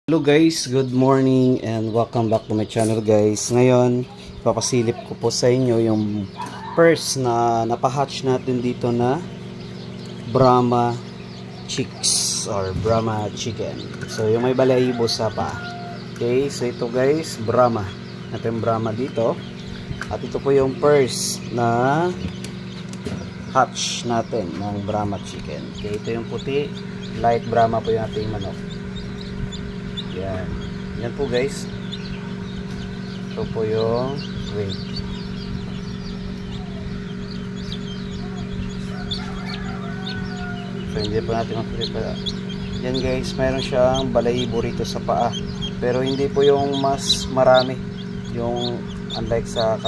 Hello guys, good morning and welcome back to my channel guys. Ngayon, papasilip ko po sa inyo yung first na napahatch natin dito na Brahma chicks or Brahma chicken. So yung may balahibo sa pa. Okay, so ito guys, Brahma. Ito yung Brahma dito. At ito po yung first na hatch natin ng Brahma chicken. Okay, ito yung puti, light Brahma po yung ating manok. Yan. Yan po guys. Ito po yung weight. So hindi po natin makikita. Yan guys, mayroon siyang balahibo rito sa paa. Pero hindi po yung mas marami. Yung unlike sa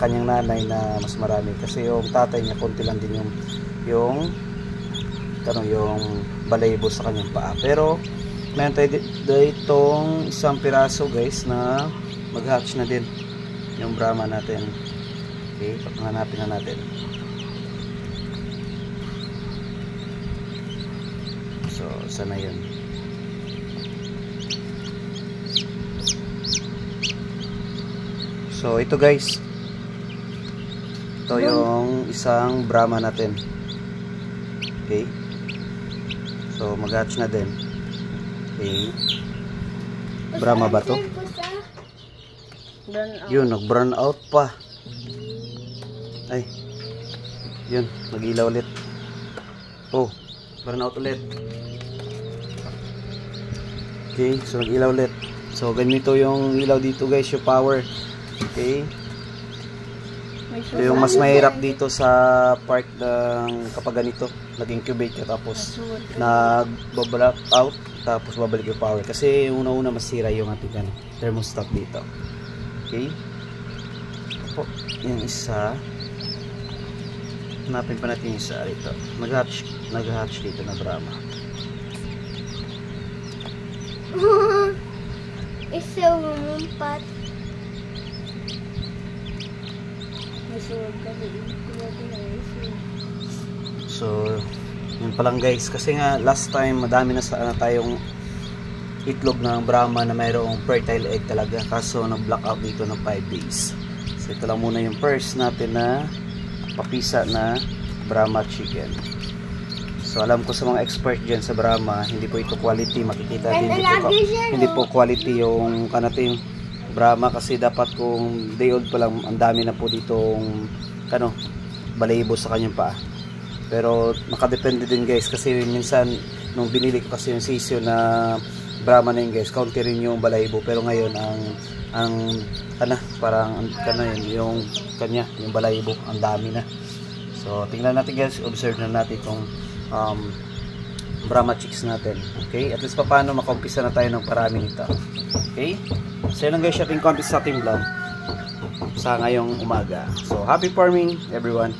kanyang nanay na mas marami. Kasi yung tatay niya konti lang din yung balahibo sa kanyang paa. Pero meron tayo ditong isang piraso guys na mag-hatch na din yung Brahma natin. Okay, hanapin na natin. So, sana yun. So, ito guys. Ito yung isang Brahma natin. Okay. So, mag-hatch na din. Okay. Brahma ba to? Yun, nag-burn out pa. Ay. Yun, nag-ilaw ulit. Oh, burn out ulit. Okay, so nag-ilaw ulit. So, ganito yung ilaw dito guys, yung power. Okay. Ito yung mas mahirap dito sa part ng kapag ganito, nag-incubate ka tapos nag-black out. Tapos babalik yung power kasi una-una masira yung ating thermostat dito. Okay, po yung isa, hanapin pa natin yung isa rito. Nag-hatch dito na Brahma. Isa lumumpat. So yun pa lang guys, kasi nga last time madami na tayong itlog ng Brahma na mayroong fertile egg talaga, kaso nag-block out dito ng 5 days. So ito lang muna yung first natin na papisa na Brahma chicken. So alam ko sa mga expert dyan sa Brahma, hindi po ito quality, makikita din hindi po quality yung kanating Brahma, kasi dapat kung day old pa lang ang dami na po ditong balahibo sa kanyang paa. Pero nakadepende din guys, kasi minsan nung binili ko kasi yung sisyo na Brahma na yun guys, kaunti rin yung balahibo. Pero ngayon yung balahibo ang dami na. So tingnan natin guys, observe na natin itong Brahma chicks natin. Okay, at least paano makaumpisa na tayo ng parami nito. Okay, so yun lang guys, ating content sa ating vlog sa ngayong umaga. So happy farming everyone.